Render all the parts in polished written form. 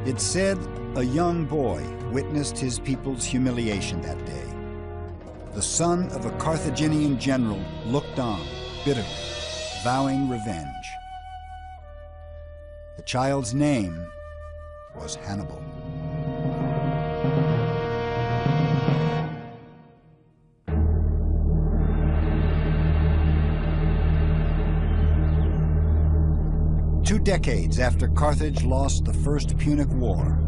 It's said a young boy witnessed his people's humiliation that day. The son of a Carthaginian general looked on, bitterly, vowing revenge. The child's name was Hannibal. Two decades after Carthage lost the First Punic War,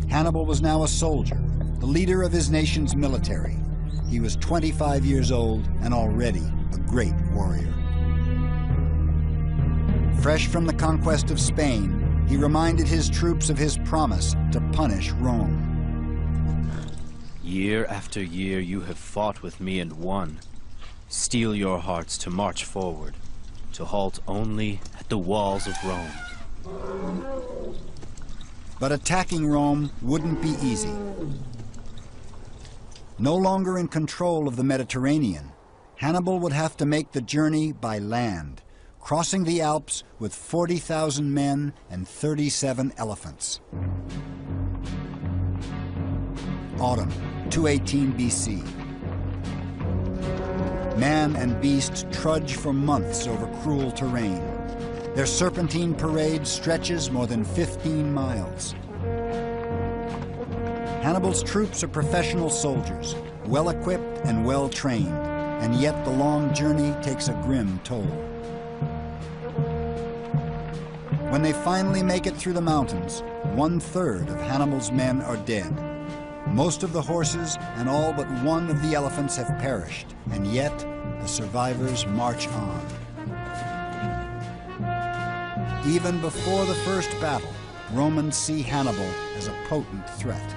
Hannibal was now a soldier, the leader of his nation's military. He was 25 years old and already a great warrior. Fresh from the conquest of Spain, he reminded his troops of his promise to punish Rome. Year after year you have fought with me and won. Steel your hearts to march forward, to halt only at the walls of Rome. But attacking Rome wouldn't be easy. No longer in control of the Mediterranean, Hannibal would have to make the journey by land, crossing the Alps with 40,000 men and 37 elephants. Autumn, 218 BC. Man and beast trudge for months over cruel terrain. Their serpentine parade stretches more than 15 miles. Hannibal's troops are professional soldiers, well-equipped and well-trained, and yet the long journey takes a grim toll. When they finally make it through the mountains, 1/3 of Hannibal's men are dead. Most of the horses and all but one of the elephants have perished, and yet the survivors march on. Even before the first battle, Romans see Hannibal as a potent threat.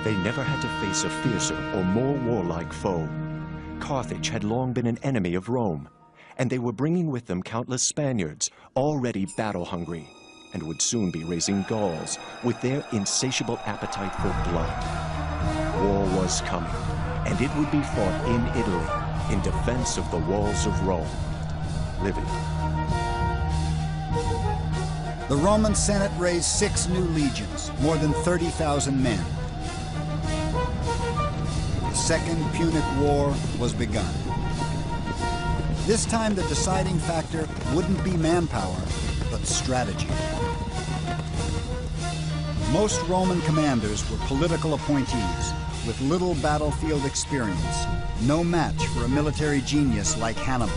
They never had to face a fiercer or more warlike foe. Carthage had long been an enemy of Rome, and they were bringing with them countless Spaniards, already battle-hungry, and would soon be raising Gauls with their insatiable appetite for blood. War was coming, and it would be fought in Italy in defense of the walls of Rome. Livy. The Roman Senate raised 6 new legions, more than 30,000 men. The Second Punic War was begun. This time the deciding factor wouldn't be manpower, but strategy. Most Roman commanders were political appointees with little battlefield experience, no match for a military genius like Hannibal.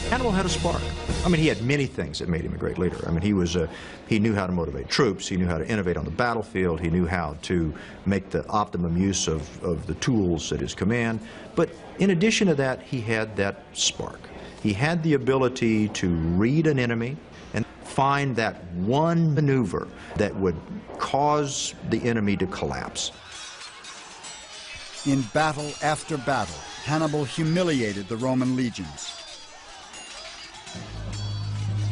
Hannibal had a spark. I mean, he had many things that made him a great leader. I mean, he knew how to motivate troops, he knew how to innovate on the battlefield, he knew how to make the optimum use of the tools at his command. But in addition to that, he had that spark. He had the ability to read an enemy and find that one maneuver that would cause the enemy to collapse. In battle after battle, Hannibal humiliated the Roman legions.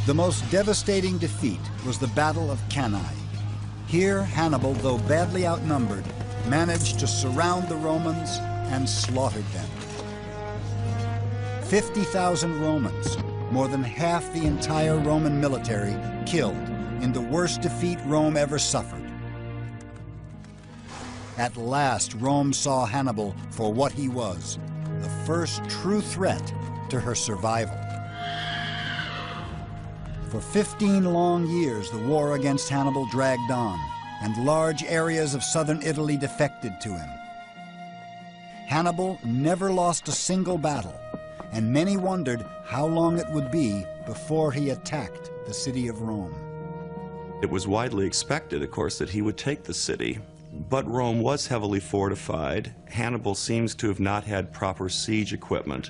The most devastating defeat was the Battle of Cannae. Here, Hannibal, though badly outnumbered, managed to surround the Romans and slaughtered them. 50,000 Romans, more than half the entire Roman military, killed in the worst defeat Rome ever suffered. At last, Rome saw Hannibal for what he was, the first true threat to her survival. For 15 long years, the war against Hannibal dragged on, and large areas of southern Italy defected to him. Hannibal never lost a single battle, and many wondered how long it would be before he attacked the city of Rome. It was widely expected, of course, that he would take the city, but Rome was heavily fortified. Hannibal seems to have not had proper siege equipment.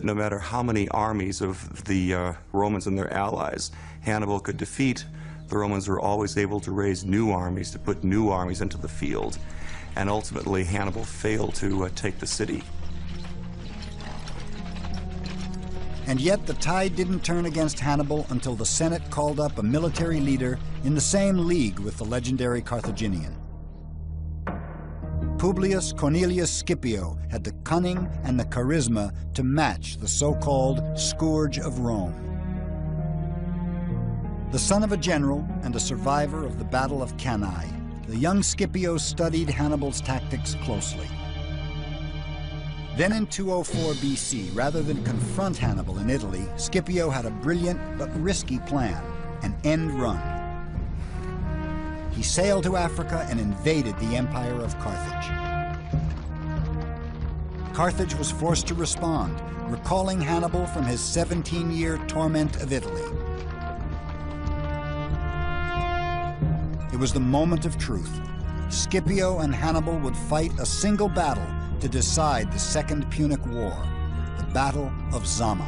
No matter how many armies of the Romans and their allies Hannibal could defeat, the Romans were always able to raise new armies, to put new armies into the field. And ultimately, Hannibal failed to take the city. And yet the tide didn't turn against Hannibal until the Senate called up a military leader in the same league with the legendary Carthaginian. Publius Cornelius Scipio had the cunning and the charisma to match the so-called scourge of Rome. The son of a general and a survivor of the Battle of Cannae, the young Scipio studied Hannibal's tactics closely. Then in 204 BC, rather than confront Hannibal in Italy, Scipio had a brilliant but risky plan, an end run. He sailed to Africa and invaded the empire of Carthage. Carthage was forced to respond, recalling Hannibal from his 17-year torment of Italy. It was the moment of truth. Scipio and Hannibal would fight a single battle to decide the Second Punic War, the Battle of Zama.